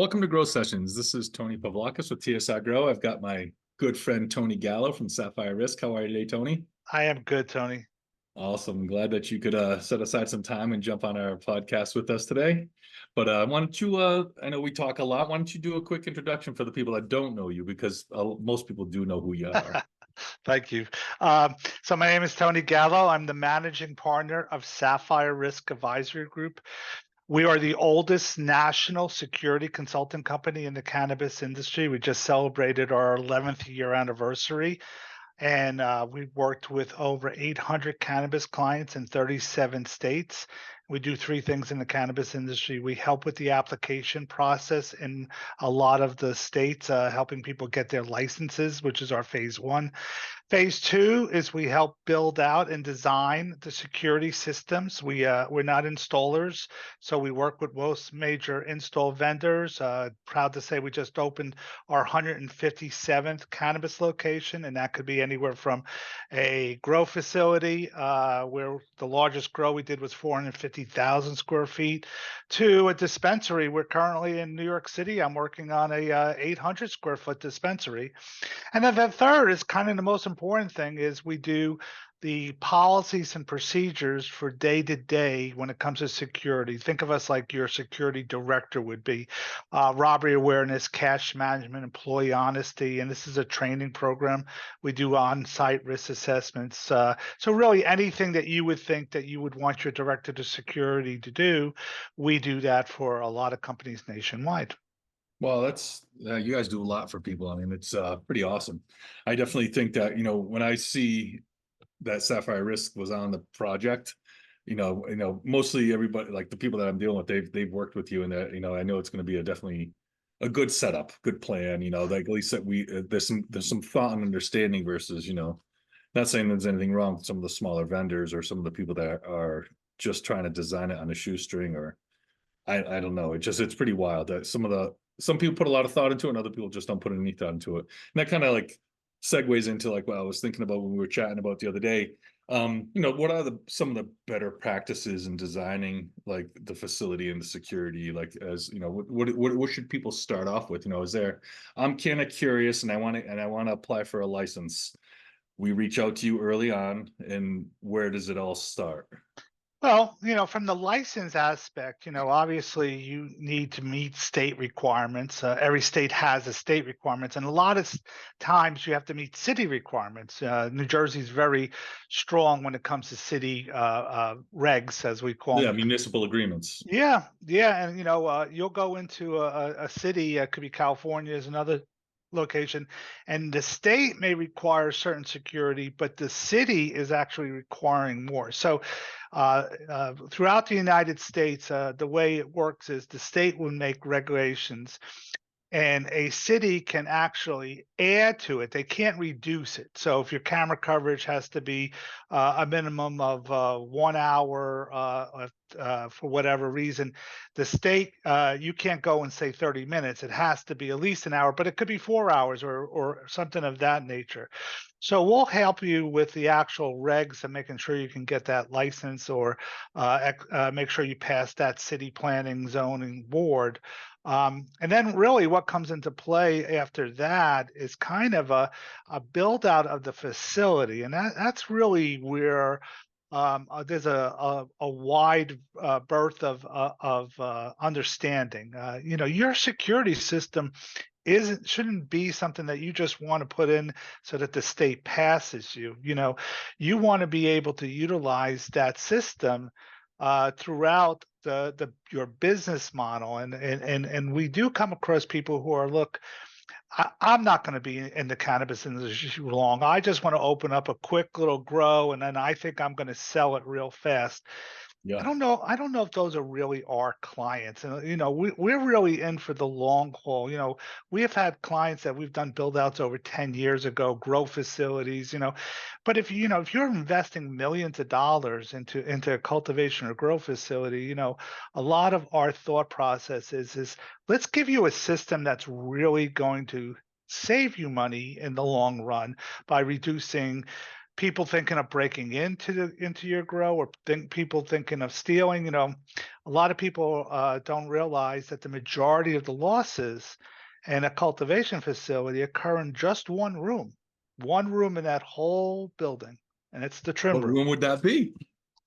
Welcome to Grow Sessions. This is Tony Pavlakis with TSRgrow. I've got my good friend Tony Gallo from Sapphire Risk. How are you today, Tony? I am good, Tony. Awesome. Glad that you could set aside some time and jump on our podcast with us today. But why don't you, I know we talk a lot. Why don't you do a quick introduction for the people that don't know you? Because most people do know who you are. Thank you. So my name is Tony Gallo. I'm the managing partner of Sapphire Risk Advisory Group. We are the oldest national security consulting company in the cannabis industry. We just celebrated our 11th year anniversary, and we've worked with over 800 cannabis clients in 37 states. We do three things in the cannabis industry. We help with the application process in a lot of the states, helping people get their licenses, which is our phase one. Phase two is we help build out and design the security systems. We're not installers, so we work with most major install vendors. Proud to say we just opened our 157th cannabis location, and that could be anywhere from a grow facility, where the largest grow we did was 450,000 square feet, to a dispensary. We're currently in New York City. I'm working on a 800 square foot dispensary. And then the third is kind of the most important thing is we do the policies and procedures for day to day when it comes to security. Think of us like your security director would be. Robbery awareness, cash management, employee honesty, and this is a training program. We do on-site risk assessments. So really anything that you would think that you would want your director of security to do, we do that for a lot of companies nationwide. Well, that's you guys do a lot for people. I mean, it's pretty awesome. I definitely think that, when I see that Sapphire Risk was on the project, mostly everybody, like the people that I'm dealing with, they've worked with you, and that, I know it's going to be definitely a good setup, good plan. Like at least that there's some thought and understanding versus, not saying there's anything wrong with some of the smaller vendors or some of the people that are just trying to design it on a shoestring, or I don't know. It's pretty wild that some people put a lot of thought into it and other people just don't put any thought into it. And that kind of like segues into like what I was thinking about when we were chatting about the other day. What are some of the better practices in designing like the facility and the security? Like, as what should people start off with? I'm kind of curious and I want to apply for a license. We reach out to you early on, and where does it all start? Well, from the license aspect, obviously you need to meet state requirements. Every state has a state requirements, and a lot of times you have to meet city requirements. New Jersey is very strong when it comes to city regs, as we call Yeah, them. municipal agreements. Yeah, yeah, and you'll go into a city, could be California is another location, and the state may require certain security, but the city is actually requiring more. So, throughout the United States, the way it works is the state will make regulations and a city can actually add to it. They can't reduce it. So if your camera coverage has to be a minimum of 1 hour for whatever reason, the state, you can't go and say 30 minutes. It has to be at least an hour, but it could be 4 hours or something of that nature. So we'll help you with the actual regs and making sure you can get that license, or make sure you pass that city planning zoning board. And then really what comes into play after that is kind of a build out of the facility. And that's really where there's a wide berth of understanding. Your security system shouldn't be something that you just want to put in so that the state passes you. You want to be able to utilize that system throughout your business model, and we do come across people who are, look, I'm not going to be in the cannabis industry long. I just want to open up a quick little grow, and then I think I'm going to sell it real fast. I Yeah. don't know. I don't know if those are really our clients. And we're really in for the long haul. We have had clients that we've done build outs over 10 years ago, grow facilities. But if you're investing millions of dollars into a cultivation or grow facility, a lot of our thought process is let's give you a system that's really going to save you money in the long run by reducing people thinking of breaking into your grow, or people thinking of stealing. A lot of people don't realize that the majority of the losses in a cultivation facility occur in just one room in that whole building, and it's the trim What room. room would that be?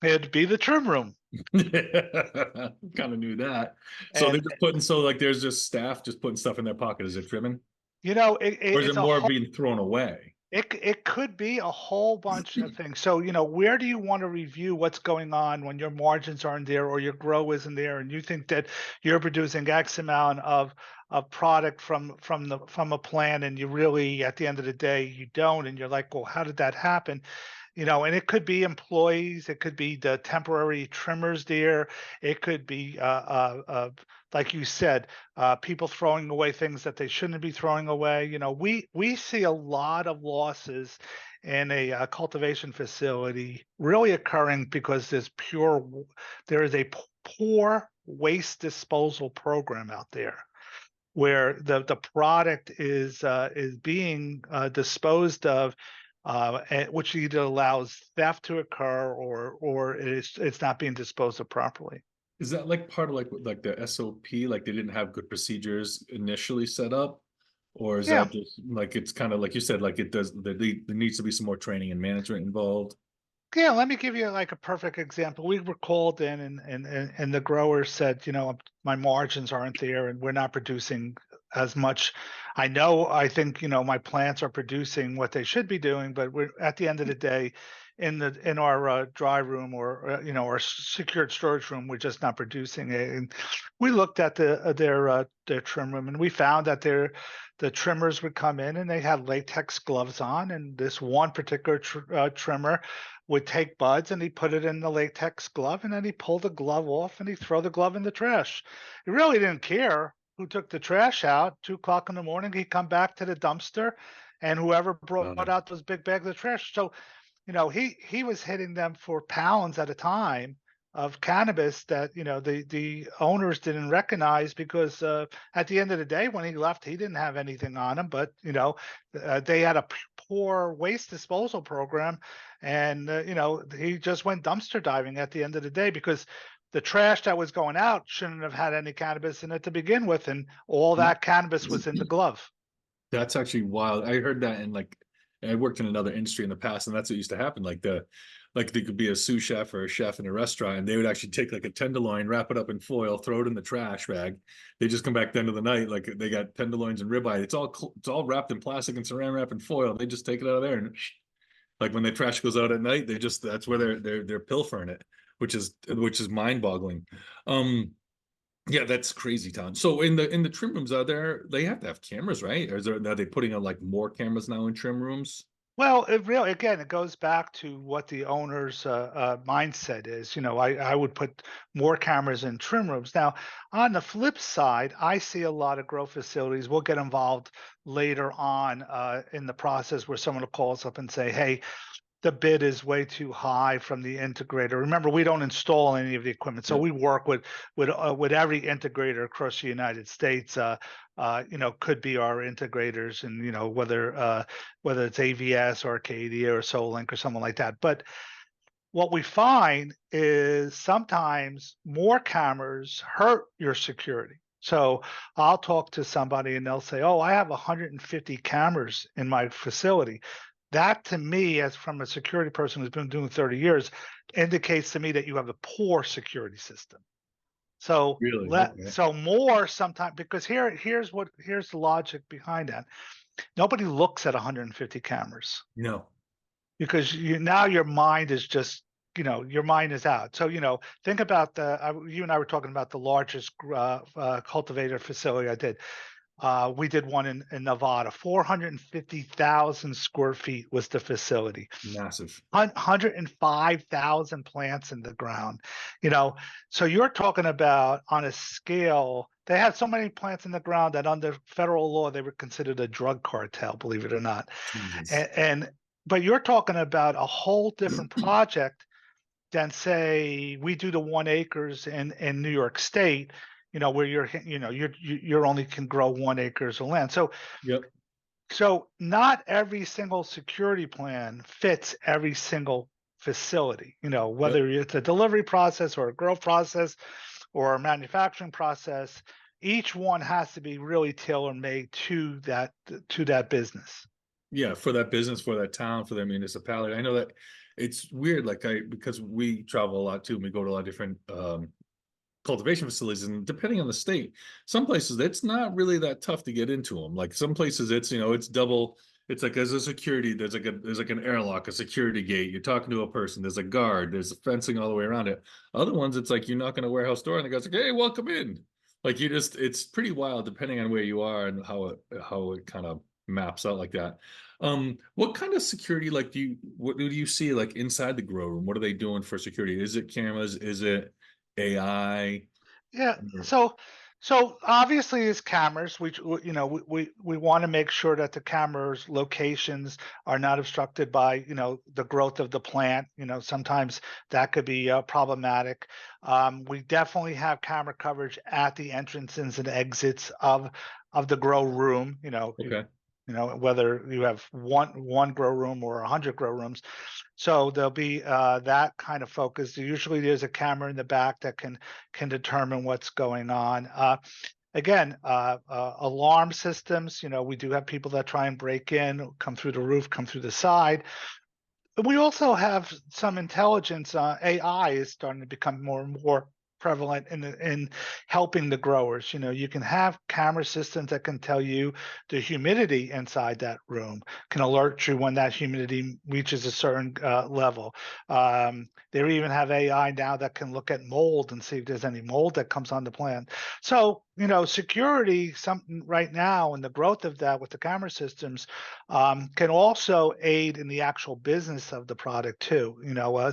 It'd be the trim room. Kind of knew that. So they're And just putting, so like there's just staff just putting stuff in their pocket as they're trimming, or is it it's a more whole being thrown away? it could be a whole bunch of things. So, where do you want to review what's going on when your margins aren't there or your grow isn't there, and you think that you're producing X amount of product from a plant, and you really, at the end of the day, you don't, and you're like, well, how did that happen? And it could be employees, it could be the temporary trimmers there, it could be, like you said, people throwing away things that they shouldn't be throwing away. We see a lot of losses in a cultivation facility really occurring because there is a poor waste disposal program out there where the product is being disposed of, which either allows theft to occur or it's not being disposed of properly. Is that like part of like the SOP, like they didn't have good procedures initially set up? Or is Yeah. that just like it's kind of like you said, like it does there needs to be some more training and management involved? Yeah, let me give you like a perfect example. We were called in and the grower said, my margins aren't there and we're not producing as much. I think, my plants are producing what they should be doing, but we're at the end of the day in our dry room or our secured storage room, we're just not producing it. And we looked at their trim room, and we found that the trimmers would come in and they had latex gloves on, and this one particular trimmer would take buds and he put it in the latex glove, and then he pulled the glove off and he throw the glove in the trash. He really didn't care who took the trash out. 2 o'clock in the morning, he'd come back to the dumpster, and whoever brought out those big bags of trash. So, he was hitting them for pounds at a time of cannabis that the owners didn't recognize, because at the end of the day, when he left, he didn't have anything on him, but they had a poor waste disposal program, and he just went dumpster diving at the end of the day, because the trash that was going out shouldn't have had any cannabis in it to begin with, and all that cannabis was in the glove. That's actually wild. I heard that in like I worked in another industry in the past, and that's what used to happen. Like they could be a sous chef or a chef in a restaurant, and they would actually take like a tenderloin, wrap it up in foil, throw it in the trash bag. They just come back at the end of the night, like they got tenderloins and ribeye. It's all wrapped in plastic and saran wrap and foil. They just take it out of there, and like when the trash goes out at night, that's where they're pilfering it, which is mind boggling. Yeah, that's crazy town. So in the trim rooms, they have to have cameras, right? Are they putting on like more cameras now in trim rooms? Well, it goes back to what the owner's mindset is. I would put more cameras in trim rooms. Now, on the flip side, I see a lot of grow facilities will get involved later on in the process, where someone will call us up and say, "Hey, the bid is way too high from the integrator." Remember, we don't install any of the equipment, so Yep. we work with every integrator across the United States. Could be our integrators, and whether it's AVS or Arcadia or Solink or someone like that. But what we find is sometimes more cameras hurt your security. So I'll talk to somebody and they'll say, "Oh, I have 150 cameras in my facility." That, to me, as from a security person who's been doing 30 years, indicates to me that you have a poor security system. So Really? Okay. more sometimes, because here's the logic behind that. Nobody looks at 150 cameras, No. because now your mind is just, your mind is out. So think about you and I were talking about the largest cultivator facility I did. We did one in Nevada. 450,000 square feet was the facility. Massive. 105,000 plants in the ground. So you're talking about, on a scale, they had so many plants in the ground that under federal law they were considered a drug cartel, believe it or not. Jesus. And but you're talking about a whole different project than, say, we do the 1 acres in New York State, where you're only can grow 1 acres of land. So Yep. So not every single security plan fits every single facility, Yep. whether it's a delivery process or a grow process or a manufacturing process, each one has to be really tailor made to that business. Yeah, for that business, for that town, for that municipality. I know that it's weird, like because we travel a lot too, and we go to a lot of different cultivation facilities, and depending on the state, some places it's not really that tough to get into them. Like some places it's, it's double, it's like there's a security, there's like an airlock, a security gate, you're talking to a person, there's a guard, there's a fencing all the way around it. Other ones it's like you knock on a warehouse door and the guy's like, hey, welcome in. Like it's pretty wild depending on where you are and how it kind of maps out like that. What kind of security, like, what do you see like inside the grow room? What are they doing for security? Is it cameras? Is it AI? Yeah. Or- So obviously, as cameras, we want to make sure that the cameras locations are not obstructed by the growth of the plant. Sometimes that could be problematic. We definitely have camera coverage at the entrances and exits of the grow room. Okay. Whether you have one grow room or 100 grow rooms. So there'll be that kind of focus. Usually there's a camera in the back that can determine what's going on. Again, alarm systems, we do have people that try and break in, come through the roof, come through the side. But we also have some intelligence. AI is starting to become more and more prevalent in helping the growers. You can have camera systems that can tell you the humidity inside that room, can alert you when that humidity reaches a certain level. They even have AI now that can look at mold and see if there's any mold that comes on the plant. So, security, something right now, and the growth of that with the camera systems can also aid in the actual business of the product too.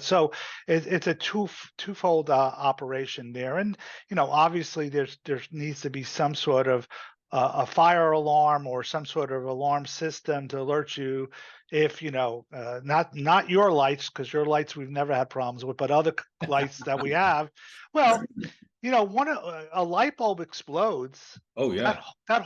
So it's a twofold operation there, and obviously there needs to be some sort of a fire alarm or some sort of alarm system to alert you if not your lights, because your lights we've never had problems with, but other lights that we have. Well, one a light bulb explodes, Oh that yeah.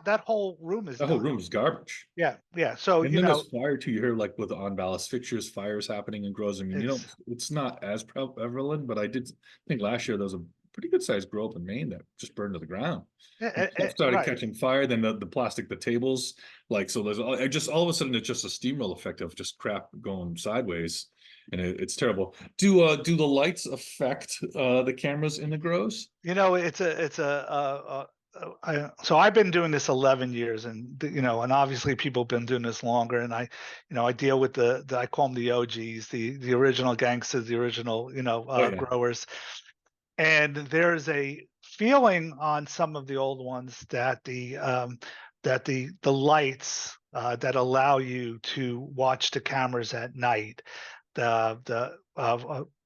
that whole room is That whole done. room is garbage. Yeah, yeah. So, And then there's fire too. You hear like with the on ballast fixtures, fires happening in grows. I mean, it's it's not as prevalent, but I did think last year there was a pretty good sized grow up in Maine that just burned to the ground. And stuff started right. catching fire. Then the plastic, the tables, like, so there's just all of a sudden it's just a steamroll effect of just crap going sideways. And it's terrible. Do the lights affect the cameras in the grows? So I've been doing this 11 years, and and obviously people have been doing this longer. And I deal with I call them the OGs, the original gangsters, the original Oh yeah. growers. And there's a feeling on some of the old ones that the lights that allow you to watch the cameras at night, the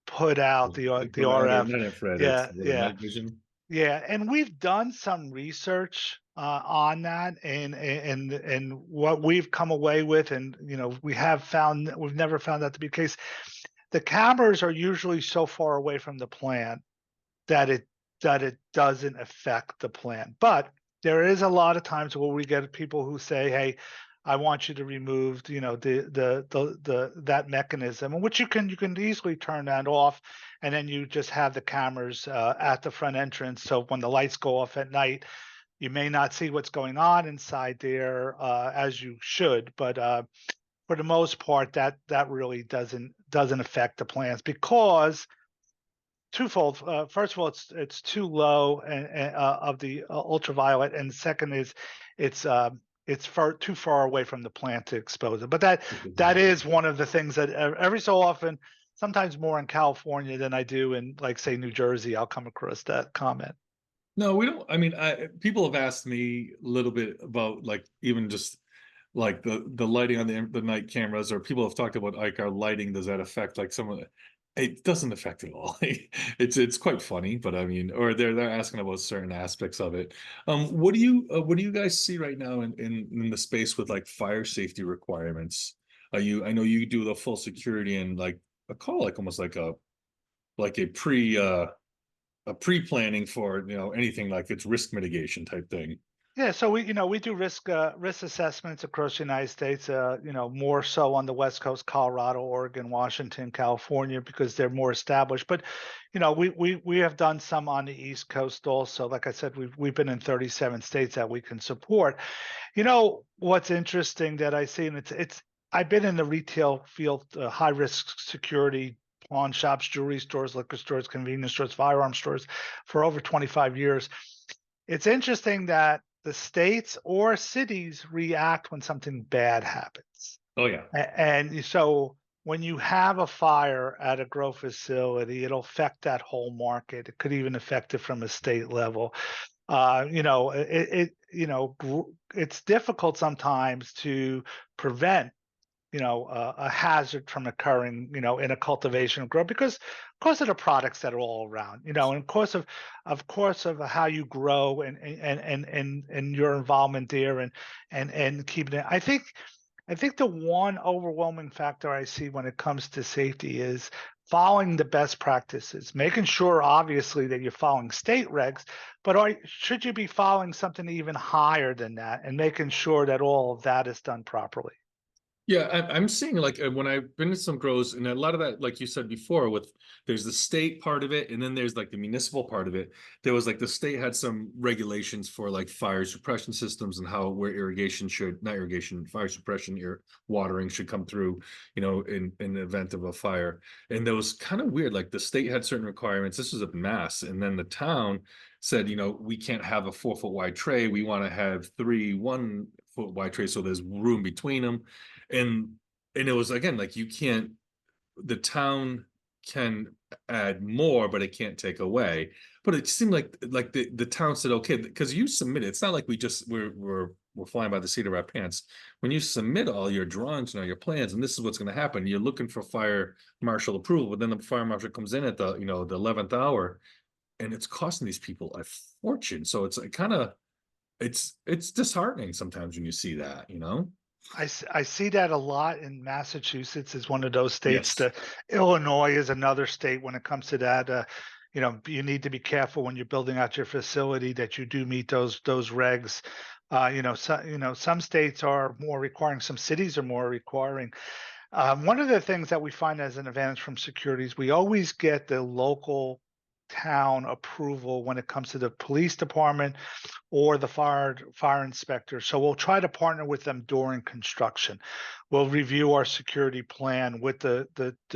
put out Like the the RF. net infrared, it's Yeah, the yeah, night vision. yeah. And we've done some research on that, and what we've come away with, and we've never found that to be the case. The cameras are usually so far away from the plant that it doesn't affect the plan. But there is a lot of times where we get people who say, "Hey, I want you to remove, the that mechanism," in which you can easily turn that off, and then you just have the cameras at the front entrance. So when the lights go off at night, you may not see what's going on inside there as you should, but for the most part, that really doesn't affect the plans because twofold. First of all, it's too low of the ultraviolet, and second is it's too far away from the plant to expose it. But that is one of the things that every so often, sometimes more in California than I do in, like, say, New Jersey, I'll come across that comment. No, we don't. I mean, people have asked me a little bit about like even just like the lighting on the night cameras, or people have talked about like our lighting. Does that affect like some of it? It doesn't affect it all. It's quite funny, but I mean, or they're asking about certain aspects of it. What do you guys see right now in the space with like fire safety requirements? I know you do the full security and like a call like almost like a pre-planning for anything like it's risk mitigation type thing. Yeah, so we do risk assessments across the United States. More so on the West Coast, Colorado, Oregon, Washington, California, because they're more established. But we have done some on the East Coast also. Like I said, we've been in 37 states that we can support. What's interesting that I see, and it's I've been in the retail field, high risk security, pawn shops, jewelry stores, liquor stores, convenience stores, firearm stores, for over 25 years. It's interesting that the states or cities react when something bad happens. Oh yeah. And so when you have a fire at a grow facility, it'll affect that whole market. It could even affect it from a state level. It's difficult sometimes to prevent a hazard from occurring, in a cultivation grow because of the products that are all around, and of course of how you grow and your involvement there and keeping it. I think the one overwhelming factor I see when it comes to safety is following the best practices, making sure obviously that you're following state regs, but should you be following something even higher than that and making sure that all of that is done properly? Yeah, I'm seeing like when I've been to some grows, and a lot of that, like you said before, with there's the state part of it, and then there's like the municipal part of it. There was like the state had some regulations for like fire suppression systems and how where irrigation should, not irrigation, fire suppression, watering should come through, in the event of a fire. And that was kind of weird. Like the state had certain requirements. This was a mass, and then the town said, we can't have a 4 foot wide tray. We want to have 1 foot wide trays so there's room between them, and it was again like you can't, the town can add more but it can't take away. But it seemed like the town said okay, because you submit it. It's not like we're flying by the seat of our pants. When you submit all your drawings and all your plans, and this is what's going to happen, you're looking for fire marshal approval, but then the fire marshal comes in at the the 11th hour, and it's costing these people a fortune. So it's kind of, it's disheartening sometimes when you see that. I see that a lot in Massachusetts is one of those states. Yes. The Illinois is another state when it comes to that. You need to be careful when you're building out your facility that you do meet those regs. Some states are more requiring, some cities are more requiring. One of the things that we find as an advantage from securities, we always get the local town approval when it comes to the police department or the fire inspector. So we'll try to partner with them during construction. We'll review our security plan with the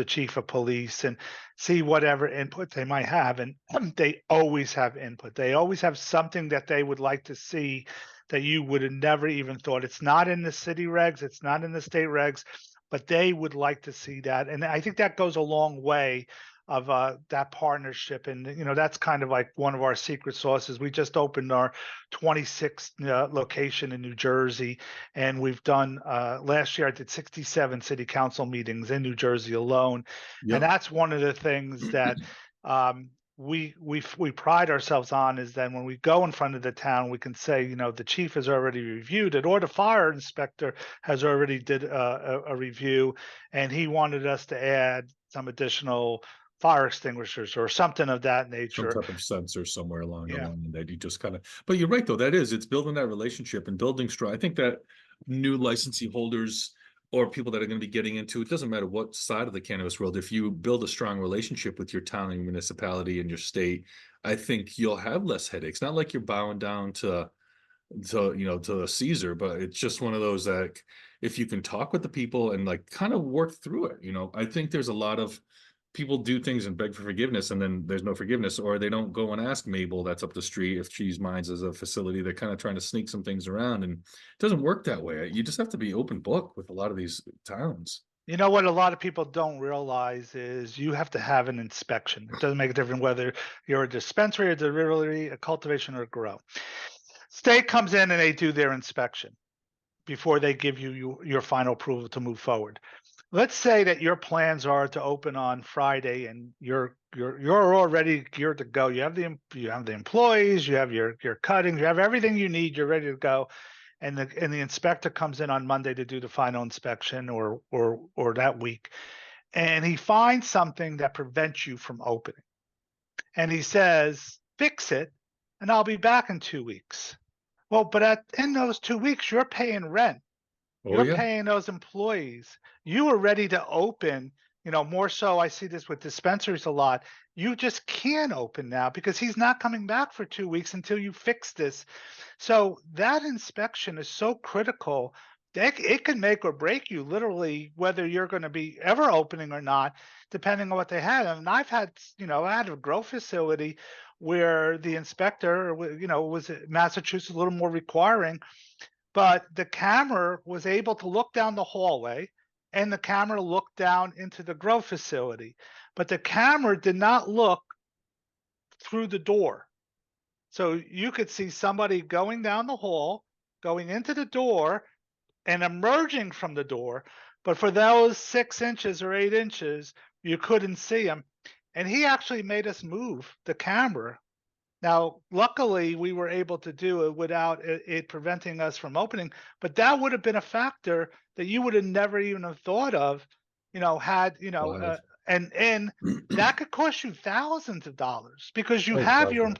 chief of police and see whatever input they might have. And they always have input. They always have something that they would like to see that you would have never even thought. It's not in the city regs, it's not in the state regs, but they would like to see that. And I think that goes a long way of that partnership. And that's kind of like one of our secret sauces. We just opened our 26th location in New Jersey, and we've done last year I did 67 city council meetings in New Jersey alone. And Yep. that's one of the things that we pride ourselves on, is that when we go in front of the town, we can say, the chief has already reviewed it, or the fire inspector has already did a review, and he wanted us to add some additional fire extinguishers or something of that Some nature. type of sensor somewhere along the Yeah. line that you just kind of, but you're right though, it's building that relationship and building strong. I think that new licensee holders or people that are going to be getting into it, doesn't matter what side of the cannabis world, if you build a strong relationship with your town and municipality and your state, I think you'll have less headaches. Not like you're bowing down to a Caesar, but it's just one of those that if you can talk with the people and like kind of work through it, I think there's a lot of people do things and beg for forgiveness, and then there's no forgiveness, or they don't go and ask Mabel that's up the street if she's mines as a facility. They're kind of trying to sneak some things around, and it doesn't work that way. You just have to be open book with a lot of these towns. You know what a lot of people don't realize is you have to have an inspection. It doesn't make a difference whether you're a dispensary, a delivery, a cultivation, or a grow. State comes in and they do their inspection before they give you your final approval to move forward. Let's say that your plans are to open on Friday and you're already geared to go. You have the employees, you have your cuttings, you have everything you need, you're ready to go. And the inspector comes in on Monday to do the final inspection or that week. And he finds something that prevents you from opening. And he says, fix it, and I'll be back in 2 weeks. Well, but in those 2 weeks, you're paying rent. Oh, You're yeah. paying those employees. You were ready to open, more so I see this with dispensaries a lot. You just can't open now because he's not coming back for 2 weeks until you fix this. So that inspection is so critical. That it can make or break you literally whether you're going to be ever opening or not, depending on what they had. And I've had, I had a grow facility where the inspector, was Massachusetts a little more requiring, but the camera was able to look down the hallway and the camera looked down into the grow facility. But the camera did not look through the door. So you could see somebody going down the hall, going into the door, and emerging from the door. But for those 6 inches or 8 inches, you couldn't see him. And he actually made us move the camera. Now, luckily, we were able to do it without it preventing us from opening, but that would have been a factor that you would have never even have thought of, had, Wild. and that could cost you thousands of dollars because you Oh, have God, your, yeah.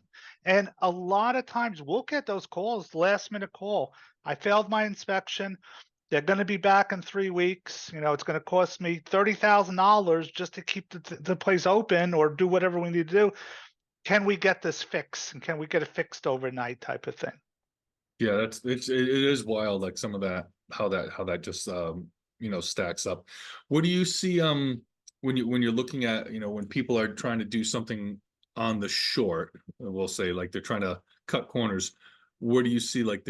and a lot of times we'll get those calls, last minute call. I failed my inspection. They're going to be back in 3 weeks. It's going to cost me $30,000 just to keep the place open or do whatever we need to do. Can we get this fixed? And can we get it fixed overnight type of thing? Yeah, it is wild, like some of that, how that just stacks up. What do you see when you're looking at, when people are trying to do something on the short, we'll say like they're trying to cut corners, where do you see like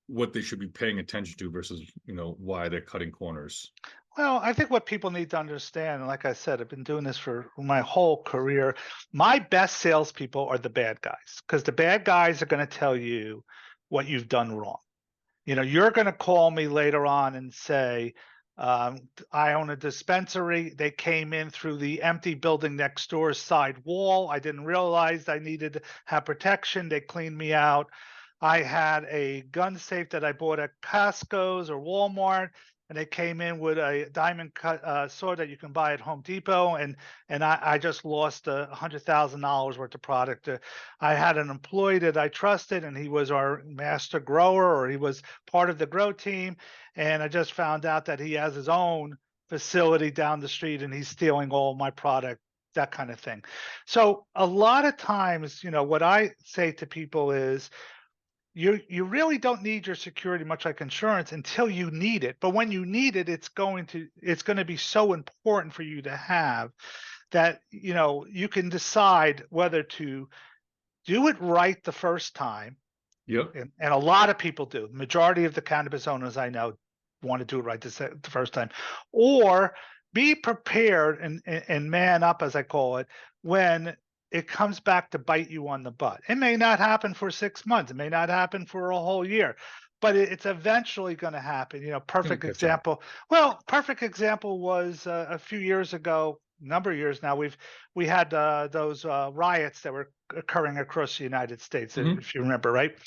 what they should be paying attention to versus, why they're cutting corners? Well, I think what people need to understand, and like I said, I've been doing this for my whole career. My best salespeople are the bad guys because the bad guys are going to tell you what you've done wrong. You're going to call me later on and say, I own a dispensary. They came in through the empty building next door's side wall. I didn't realize I needed to have protection. They cleaned me out. I had a gun safe that I bought at Costco's or Walmart, and they came in with a diamond cut sword that you can buy at Home Depot, and I just lost $100,000 worth of product. I had an employee that I trusted, and he was our master grower, or he was part of the grow team, and I just found out that he has his own facility down the street, and he's stealing all my product, that kind of thing. So a lot of times, what I say to people is you really don't need your security much like insurance until you need it. But when you need it, it's going to be so important for you to have that you can decide whether to do it right the first time. Yep. And a lot of people do. The majority of the cannabis owners I know want to do it right the first time, or be prepared and man up, as I call it, when it comes back to bite you on the butt. It may not happen for 6 months. It may not happen for a whole year, but it's eventually going to happen. Gonna Perfect catch on. example. Well, perfect example was a few years ago, number of years now. We had those riots that were occurring across the United States, Hmm. if you remember, right?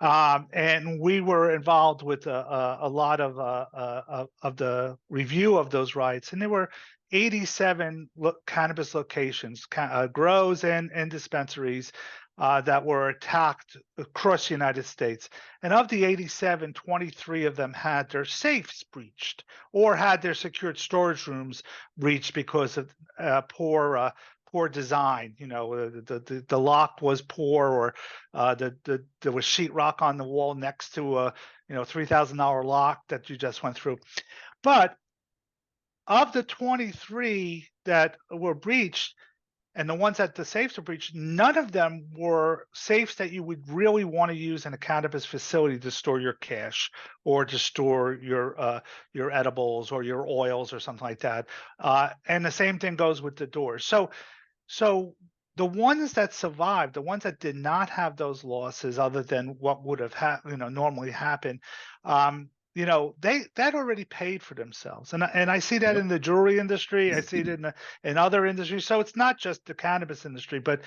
And we were involved with a lot of the review of those rights, and there were 87 cannabis locations, grows and dispensaries that were attacked across the United States. And of the 87, 23 of them had their safes breached or had their secured storage rooms breached because of poor design. The lock was poor, or there was sheetrock on the wall next to a $3,000 lock that you just went through. But of the 23 that were breached, and the ones that the safes were breached, none of them were safes that you would really want to use in a cannabis facility to store your cash or to store your edibles or your oils or something like that. And the same thing goes with the doors. So the ones that survived, the ones that did not have those losses, other than what would have normally happened, they that already paid for themselves, and I see that Yep. in the jewelry industry. I see it in other industries. So it's not just the cannabis industry, but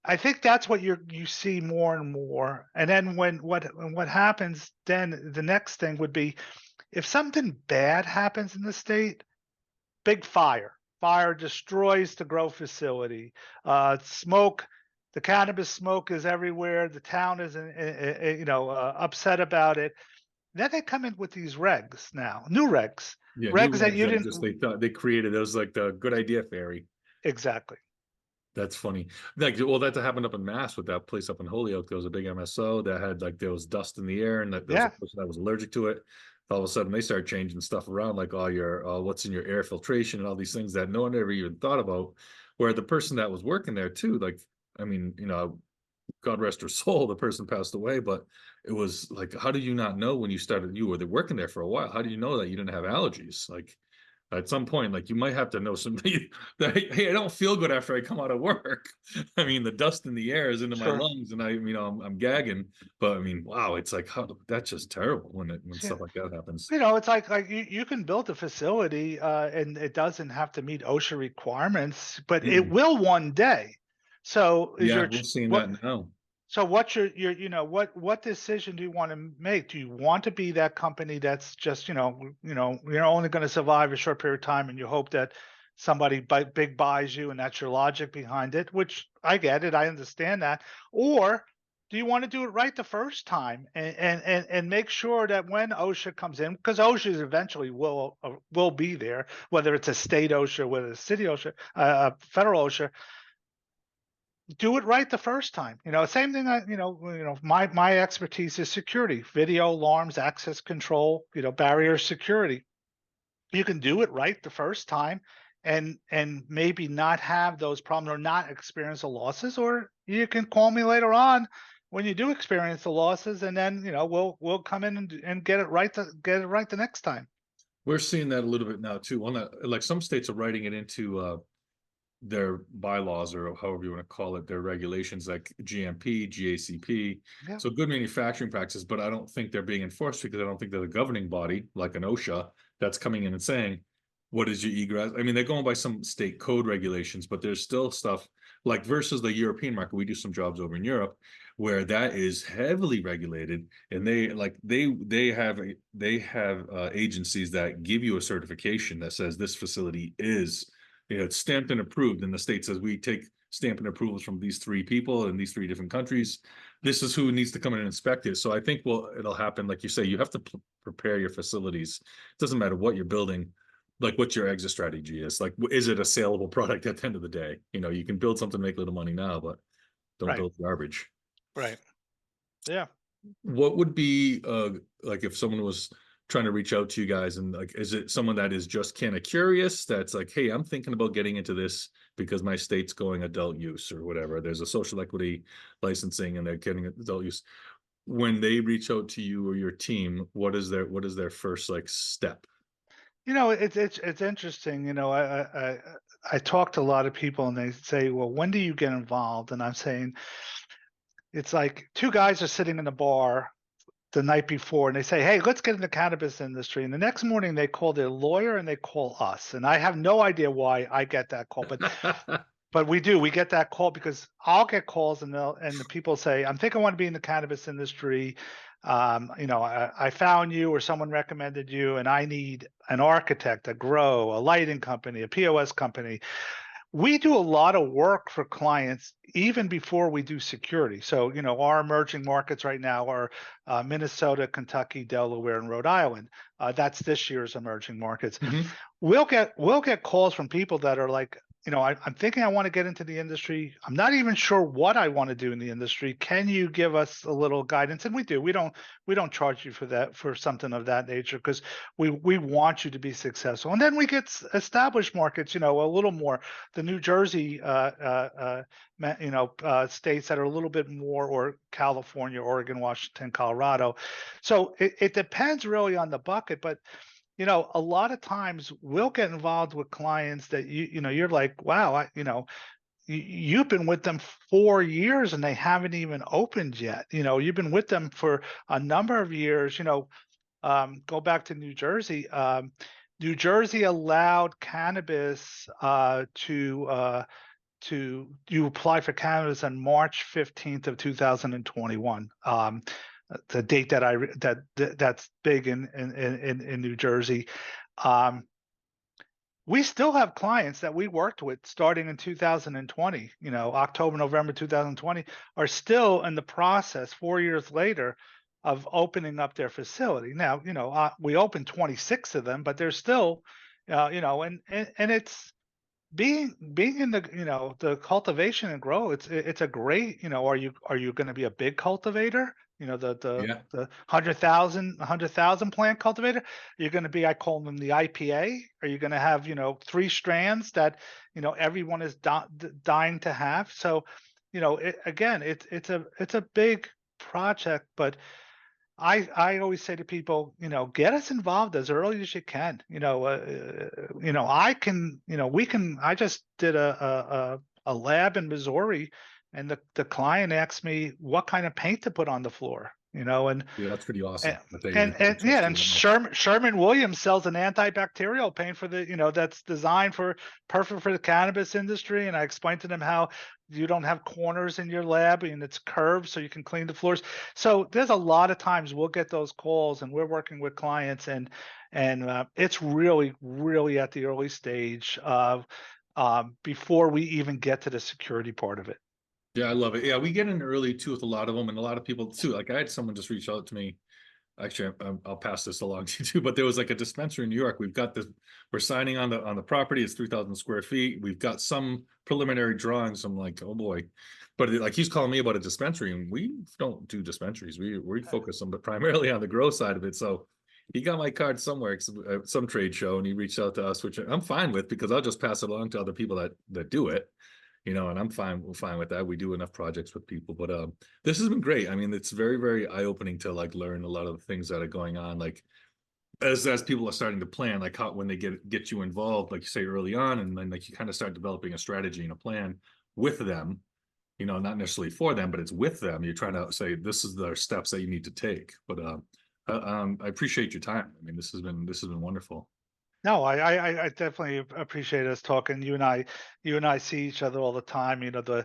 I think that's what you see more and more. And then what happens then, the next thing would be if something bad happens in the state, big fire. Fire destroys the grow facility. Smoke the cannabis smoke is everywhere. The town is, upset about it. Then they come in with these regs now, new regs, Yeah, new regs that regs you that didn't just they thought they created. It was like the good idea fairy. exactly. That's funny. Like, well, that happened up in Mass with that place up in Holyoke. There was a big MSO that had like there was dust in the air, and that there was a Yeah, person that was allergic to it. All of a sudden, they started changing stuff around, like all your what's in your air filtration and all these things that no one ever even thought about. Where the person that was working there too, like, I mean, God rest her soul, the person passed away, but it was like, how did you not know when you started? You were working there for a while. How do you know that you didn't have allergies? Like, at some point, like you might have to know somebody that hey, I don't feel good after I come out of work. I mean, the dust in the air is into my sure. lungs, and I'm gagging. But I mean, wow, it's like that's just terrible when Yeah. stuff like that happens. It's like you can build a facility and it doesn't have to meet OSHA requirements, but it Mm. will one day. So is Yeah, your we're seeing what? that now. So what's your what decision do you want to make? Do you want to be that company that's just you're only going to survive a short period of time and you hope that somebody big buys you and that's your logic behind it, which I get it, I understand that, or do you want to do it right the first time and make sure that when OSHA comes in, because OSHA eventually will be there, whether it's a state OSHA, whether it's city OSHA, federal OSHA, do it right the first time. Same thing. My expertise is security, video alarms, access control, barrier security. You can do it right the first time, and maybe not have those problems or not experience the losses. Or you can call me later on when you do experience the losses, and then we'll come in and get it right the next time. We're seeing that a little bit now too. Like some states are writing it into their bylaws or however you want to call it, their regulations like GMP, GACP. Yeah, So good manufacturing practices, but I don't think they're being enforced because I don't think they're the governing body like an OSHA that's coming in and saying, what is your egress? I mean, they're going by some state code regulations, but there's still stuff like versus the European market. We do some jobs over in Europe where that is heavily regulated, and they have agencies that give you a certification that says this facility is it's stamped and approved, and the state says we take stamp and approvals from these three people in these three different countries. This is who needs to come in and inspect it. So I think it'll happen, like you say, you have to prepare your facilities. It doesn't matter what you're building, like what your exit strategy is. Like, is it a saleable product at the end of the day? You can build something, make a little money now, but don't right, build garbage. right. Yeah. What would be like if someone was trying to reach out to you guys, and like, is it someone that is just kind of curious that's like, hey, I'm thinking about getting into this because my state's going adult use or whatever, there's a social equity licensing and they're getting adult use. When they reach out to you or your team, what is their first like step? It's interesting. I talk to a lot of people and they say, well, when do you get involved? And I'm saying it's like two guys are sitting in the bar the night before and they say, hey, let's get in the cannabis industry. And the next morning they call their lawyer and they call us. And I have no idea why I get that call, but we get that call because I'll get calls and the people say, I think I want to be in the cannabis industry. I found you or someone recommended you and I need an architect, a grow, a lighting company, a POS company. We do a lot of work for clients even before we do security. So, our emerging markets right now are Minnesota, Kentucky, Delaware, and Rhode Island. That's this year's emerging markets. Mhm. We'll get calls from people that are like, I'm thinking I want to get into the industry. I'm not even sure what I want to do in the industry. Can you give us a little guidance? And we do. We don't charge you for that, for something of that nature, because we want you to be successful. And then we get established markets, a little more the New Jersey states that are a little bit more, or California, Oregon, Washington, Colorado. So it depends really on the bucket, but a lot of times we'll get involved with clients that you're like, wow, you've been with them 4 years and they haven't even opened yet. You've been with them for a number of years. Go back to New Jersey. New Jersey allowed cannabis to you apply for cannabis on March 15th of 2021. The date that's big in New Jersey. Um, we still have clients that we worked with starting in 2020, October, November 2020, are still in the process 4 years later of opening up their facility. Now, we opened 26 of them, but there's still, and it's being in the cultivation and grow. It's a great, are you going to be a big cultivator? Yeah. The 100,000 plant cultivator. You're going to be, I call them the IPA. Are you going to have 3 strands that everyone is dying to have? So again, it's a big project, but I always say to people, get us involved as early as you can. I can, we can. I just did a lab in Missouri, and the client asked me what kind of paint to put on the floor. And Yeah, that's pretty and awesome that they and yeah, trust you and that much. Sherman Williams sells an antibacterial paint for that's designed for perfect for the cannabis industry. And I explained to them how you don't have corners in your lab and it's curved so you can clean the floors. So there's a lot of times we'll get those calls and we're working with clients and it's really, really at the early stage of before we even get to the security part of it. Yeah, I love it. Yeah, we get in early too with a lot of them, and a lot of people too. Like I had someone just reach out to me. Actually, I'll pass this along to you too. But there was like a dispensary in New York. We've got this. We're signing on the property. It's 3,000 square feet. We've got some preliminary drawings. I'm like, oh boy, but like he's calling me about a dispensary, and we don't do dispensaries. We focus on, but primarily on the grow side of it. So he got my card somewhere, some trade show, and he reached out to us, which I'm fine with because I'll just pass it along to other people that do it. And we're fine with that. We do enough projects with people, but this has been great. I mean, it's very, very eye-opening to like learn a lot of the things that are going on. Like as people are starting to plan, like how when they get you involved, like you say early on, and then like you kind of start developing a strategy and a plan with them, not necessarily for them, but it's with them. You're trying to say this is the steps that you need to take. But I appreciate your time. I mean, this has been wonderful. No, I definitely appreciate us talking. You and I see each other all the time. The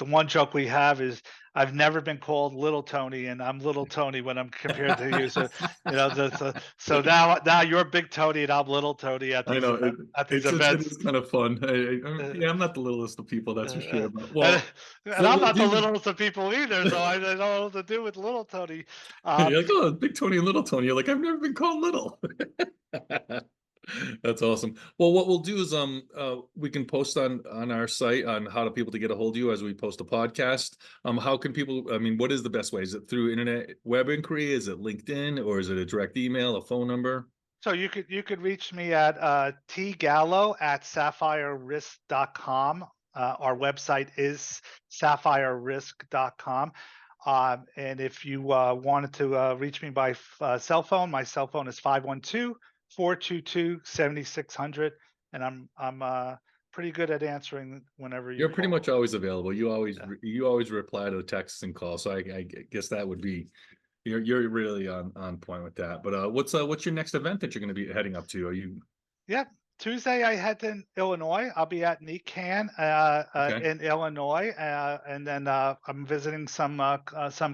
one joke we have is I've never been called Little Tony, and I'm Little Tony when I'm compared to you. So so now you're Big Tony and I'm Little Tony at I these know at these it events. is kind of fun. Uh, Yeah, I'm not the littlest of people, that's for uh, sure. But and, well, and I'm not the these littlest of people either, so I don't know what to do with Little Tony. Um, you're like, oh, Big Tony and Little Tony. You're like, I've never been called little. That's awesome. Well, what we'll do is we can post on our site on how to people to get a hold of you as we post a podcast. How can people, I mean, what is the best way? Is it through internet web inquiry? Is it LinkedIn, or is it a direct email, a phone number? So you could reach me at tgallo at sapphirerisk.com. Our website is sapphirerisk.com. And if you wanted to reach me by cell phone, my cell phone is 512-422-7600. And I'm pretty good at answering whenever you You're pretty call. much always available. Yeah. You always reply to the texts and calls. So I guess that would be you're really on point with that. But what's your next event that you're going to be heading up to? Are you Yeah. Tuesday, I head to Illinois. I'll be at NECAN okay? in Illinois, and then I'm visiting some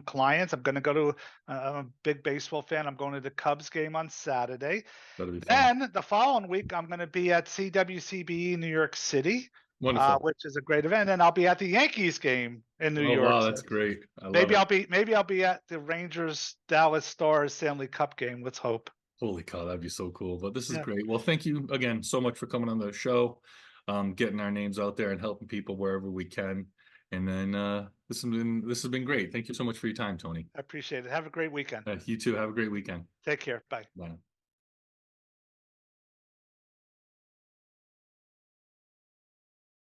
clients. I'm going to go to. I'm a big baseball fan. I'm going to the Cubs game on Saturday. That'll be fun. Then the following week, I'm going to be at CWCBE New York City, Wonderful. which is a great event. And I'll be at the Yankees game in New Oh York. wow, So that's great. I love maybe it. I'll be at the Rangers Dallas Stars Stanley Cup game. Let's hope. Holy cow, that'd be so cool. But this is Yeah. great. Well, thank you again so much for coming on the show, getting our names out there and helping people wherever we can. And then this has been great. Thank you so much for your time, Tony. I appreciate it. Have a great weekend. You too. Have a great weekend. Take care. Bye. Bye.